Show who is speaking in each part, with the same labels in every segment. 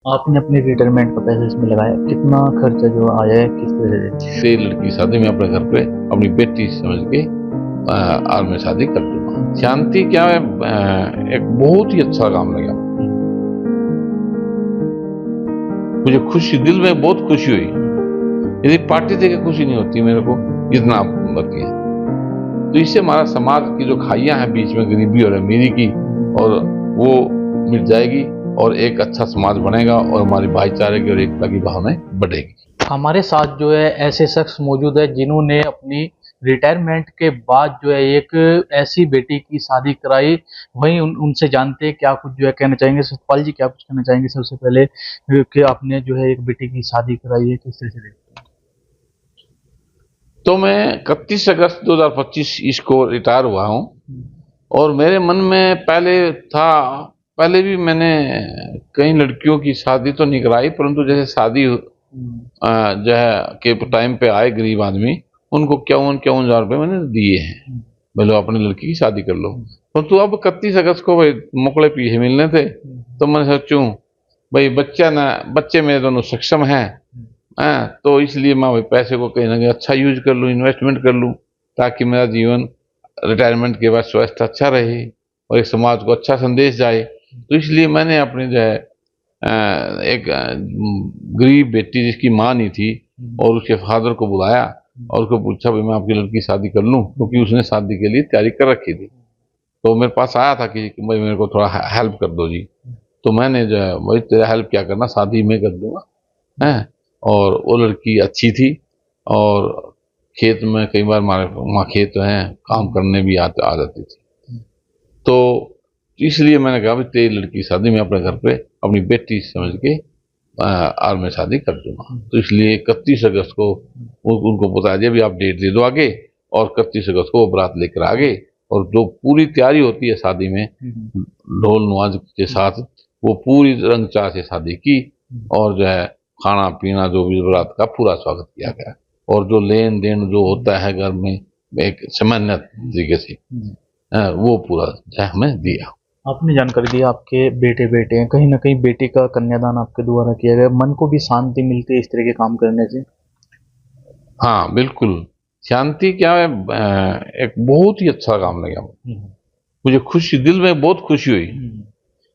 Speaker 1: आपने अपने रिटायरमेंट का पैसा इसमें लगाया, कितना खर्चा जो आया है, किस तरह से?
Speaker 2: तेरी लड़की शादी में अपने घर पे अपनी बेटी समझ के आज मैं शादी कर दूंगा। शांति क्या है, एक बहुत ही अच्छा काम लगा मुझे। खुशी, दिल में बहुत खुशी हुई। यदि पार्टी देके खुशी नहीं होती मेरे को, जितना आप बती है। तो इससे हमारा समाज की जो खाइयां हैं बीच में, गरीबी और अमीरी की, और वो मिट जाएगी और एक अच्छा समाज बनेगा और हमारी भाईचारे की और एकता की भावनाएं बढ़ेगी।
Speaker 1: हमारे साथ जो है ऐसे शख्स मौजूद है जिन्होंने अपनी रिटायरमेंट के बाद जो है एक ऐसी बेटी की शादी कराई। वहीं उनसे जानते हैं क्या कुछ जो है कहना चाहेंगे। सतपाल जी, क्या कुछ कहना चाहेंगे सबसे पहले कि आपने जो है एक बेटी की शादी कराई है, किस तरह से देखते हैं?
Speaker 2: तो मैं 31 अगस्त 2025 इसको रिटायर हुआ हूँ, और मेरे मन में पहले था, पहले भी मैंने कई लड़कियों की शादी तो नहीं कराई, परंतु जैसे शादी जो है के टाइम पे आए गरीब आदमी, उनको 51,000 रुपये मैंने दिए हैं, बोलो अपनी लड़की की शादी कर लो। परंतु अब 31 अगस्त को भाई मोकले पीछे मिलने थे, तो मैंने सोचूं भाई बच्चे मेरे दोनों सक्षम हैं, तो इसलिए मैं भाई पैसे को कहीं ना कहीं अच्छा यूज कर लूँ, इन्वेस्टमेंट कर लूँ, ताकि मेरा जीवन रिटायरमेंट के बाद स्वास्थ्य अच्छा रहे और एक समाज को अच्छा संदेश जाए। तो इसलिए मैंने अपने जो है एक गरीब बेटी जिसकी माँ नहीं थी, और उसके फादर को बुलाया और उसको पूछा भाई मैं आपकी लड़की की शादी कर लूँ, क्योंकि उसने शादी के लिए तैयारी कर रखी थी। तो मेरे पास आया था कि भाई मेरे को थोड़ा हेल्प कर दो जी। तो मैंने जो है भाई तेरा हेल्प क्या करना, शादी में कर दूंगा, है। और वो लड़की अच्छी थी, और खेत में कई बार हमारे वहाँ खेत हैं, काम करने भी आ जाती थी। तो इसलिए मैंने कहा भाई तेरी लड़की शादी में अपने घर पे अपनी बेटी समझ के आज मैं शादी कर दूंगा। तो इसलिए 31 अगस्त को उनको बता दिया भी आप डेट दे दो आगे, और 31 अगस्त को वो बारात लेकर आ गए। और जो पूरी तैयारी होती है शादी में, ढोल नवाज के साथ, वो पूरी रंग चाह से शादी की, और जो है खाना पीना जो भी बारात का पूरा स्वागत किया गया, और जो लेन देन जो होता है घर में एक सामान्य तरीके से, वो पूरा जो है हमें दिया।
Speaker 1: आपने जानकारी दी, आपके बेटे बेटे हैं, कहीं ना कहीं बेटी का कन्यादान आपके द्वारा किया गया, मन को भी शांति मिलती है इस तरह के काम करने से।
Speaker 2: हाँ बिल्कुल, शांति क्या है, एक बहुत ही अच्छा काम लगा मुझे। खुशी, दिल में बहुत खुशी हुई।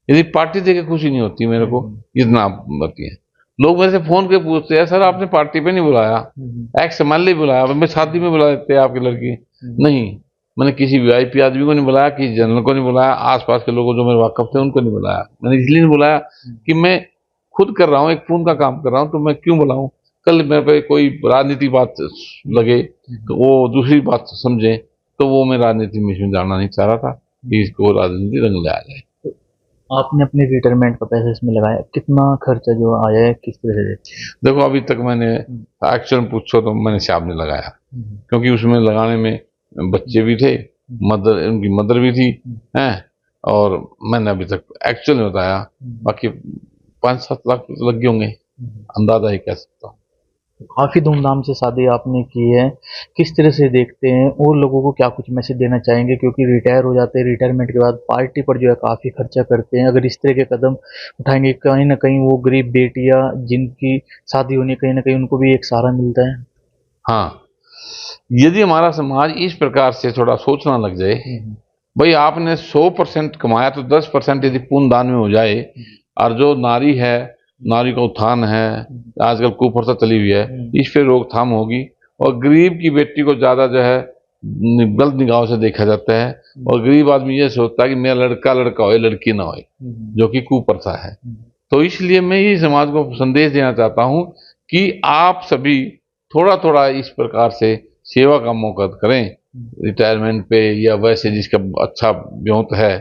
Speaker 2: यदि पार्टी देके खुशी नहीं होती मेरे को, जितना आप बती है। लोग मेरे से फोन के पूछते हैं सर आपने पार्टी पे नहीं बुलाया, एक्स एमएलए बुलाया, मैं शादी में बुला देते आपकी लड़की। नहीं, मैंने किसी वीआईपी आदमी को नहीं बुलाया, किसी जनरल को नहीं बुलाया, आसपास के लोगों जो मेरे वाकफ थे उनको नहीं बुलाया। मैंने इसलिए नहीं बुलाया कि मैं खुद कर रहा हूँ, एक खून का काम कर रहा हूँ, तो मैं क्यों बुलाऊं। कल मेरे पे कोई राजनीति बात लगे तो वो दूसरी बात समझे, तो वो मैं राजनीति में इसमें जाना नहीं चाह रहा था कि इसको राजनीति रंग ले आ जाए।
Speaker 1: आपने अपने रिटायरमेंट का पैसा इसमें लगाया, कितना खर्चा जो आया है, किस तरह से?
Speaker 2: देखो अभी तक मैंने, एक्चुअल पूछो तो मैंने शाम नहीं लगाया, क्योंकि उसमें लगाने में बच्चे भी थे, मदर, उनकी मदर भी थी, हैं। और मैंने अभी तक एक्चुअल में बताया, बाकी 5-7 लाख लग गए होंगे, अंदाजा ही कह सकता हूँ।
Speaker 1: काफी धूमधाम से शादी आपने की है, किस तरह से देखते हैं और लोगों को क्या कुछ मैसेज देना चाहेंगे, क्योंकि रिटायर हो जाते हैं, रिटायरमेंट के बाद पार्टी पर जो है काफी खर्चा करते हैं। अगर इस तरह के कदम उठाएंगे, कहीं ना कहीं वो गरीब बेटियां जिनकी शादी होनी, कहीं ना कहीं उनको भी एक सहारा मिलता है।
Speaker 2: हाँ, यदि हमारा समाज इस प्रकार से थोड़ा सोचना लग जाए, भाई आपने 100% कमाया तो 10% यदि पुण्य दान में हो जाए, और जो नारी है, नारी का उत्थान है, आजकल कुप्रथा चली हुई है, इस पे रोकथाम होगी। और गरीब की बेटी को ज्यादा जो है गलत निगाहों से देखा जाता है, और गरीब आदमी ये सोचता है कि मेरा लड़का लड़का होए, लड़की ना होए, जो कि कुप्रथा है। तो इसलिए मैं ये समाज को संदेश देना चाहता हूँ कि आप सभी थोड़ा थोड़ा इस प्रकार से सेवा का मौका करें, रिटायरमेंट पे या वैसे जिसका अच्छा ब्योत है,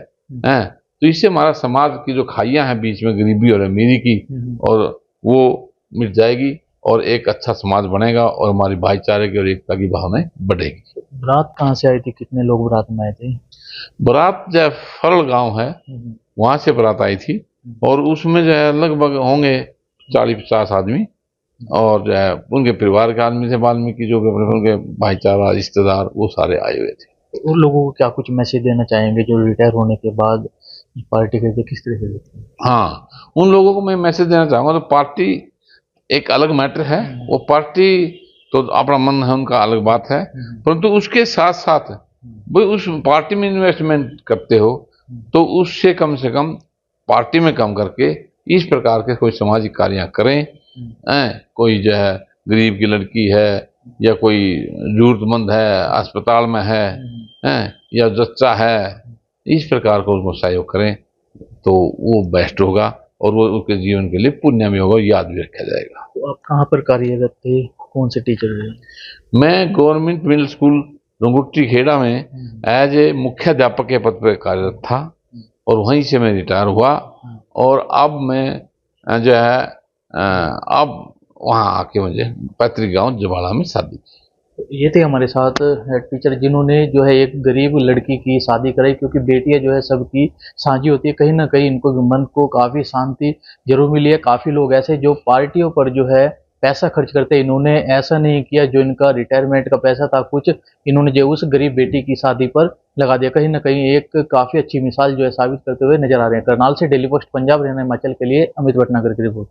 Speaker 2: हैं। तो इससे हमारा समाज की जो खाइयां हैं बीच में, गरीबी और अमीरी की, और वो मिट जाएगी और एक अच्छा समाज बनेगा और हमारी भाईचारे की और एकता की भावनाएं बढ़ेगी।
Speaker 1: बारात कहाँ से आई थी, कितने लोग बारात में आए थे?
Speaker 2: बारात जो फरल गांव है, वहां से बारात आई थी, और उसमें जो है लगभग होंगे 40-50 आदमी, और जो है उनके परिवार के आदमी थे, वाल्मीकि जो उनके भाईचारा रिश्तेदार वो सारे आए हुए थे।
Speaker 1: उन लोगों को क्या कुछ मैसेज देना चाहेंगे जो रिटायर होने के बाद पार्टी के लिए किस तरह से देखते हैं?
Speaker 2: हाँ, उन लोगों को मैं मैसेज देना चाहूँगा, तो पार्टी एक अलग मैटर है, वो पार्टी तो अपना मन है, उनका अलग बात है, परंतु उसके साथ साथ भाई उस पार्टी में इन्वेस्टमेंट करते हो तो उससे कम से कम पार्टी में कम करके इस प्रकार के कोई सामाजिक कार्य करें। कोई जो है गरीब की लड़की है या कोई जरूरतमंद है, अस्पताल में है या जच्चा है, इस प्रकार का उसको सहयोग करें तो वो बेस्ट होगा और वो उसके जीवन के लिए पुण्य भी होगा, याद भी रखा जाएगा।
Speaker 1: तो आप कहाँ पर कार्यरत थे, कौन से टीचर रहे?
Speaker 2: मैं गवर्नमेंट मिडिल स्कूल रंगुट्टी खेड़ा में एज ए मुख्याध्यापक के पद पर कार्यरत था और वहीं से मैं रिटायर हुआ और अब मैं जो है अब वहाँ आके मुझे पैतृक गांव जबाड़ा में शादी की।
Speaker 1: ये थे हमारे साथ हेड टीचर जिन्होंने जो है एक गरीब लड़की की शादी कराई, क्योंकि बेटियां जो है सबकी साझी होती है, कहीं ना कहीं इनको मन को काफ़ी शांति जरूर मिली है। काफ़ी लोग ऐसे जो पार्टियों पर जो है पैसा खर्च करते हैं, इन्होंने ऐसा नहीं किया, जो इनका रिटायरमेंट का पैसा था कुछ इन्होंने जो उस गरीब बेटी की शादी पर लगा दिया। कहीं ना कहीं एक काफ़ी अच्छी मिसाल जो है साबित करते हुए नजर आ रहे हैं। करनाल से डेली पोस्ट पंजाब हरियाणा हिमाचल के लिए अमित भटनागर की रिपोर्ट।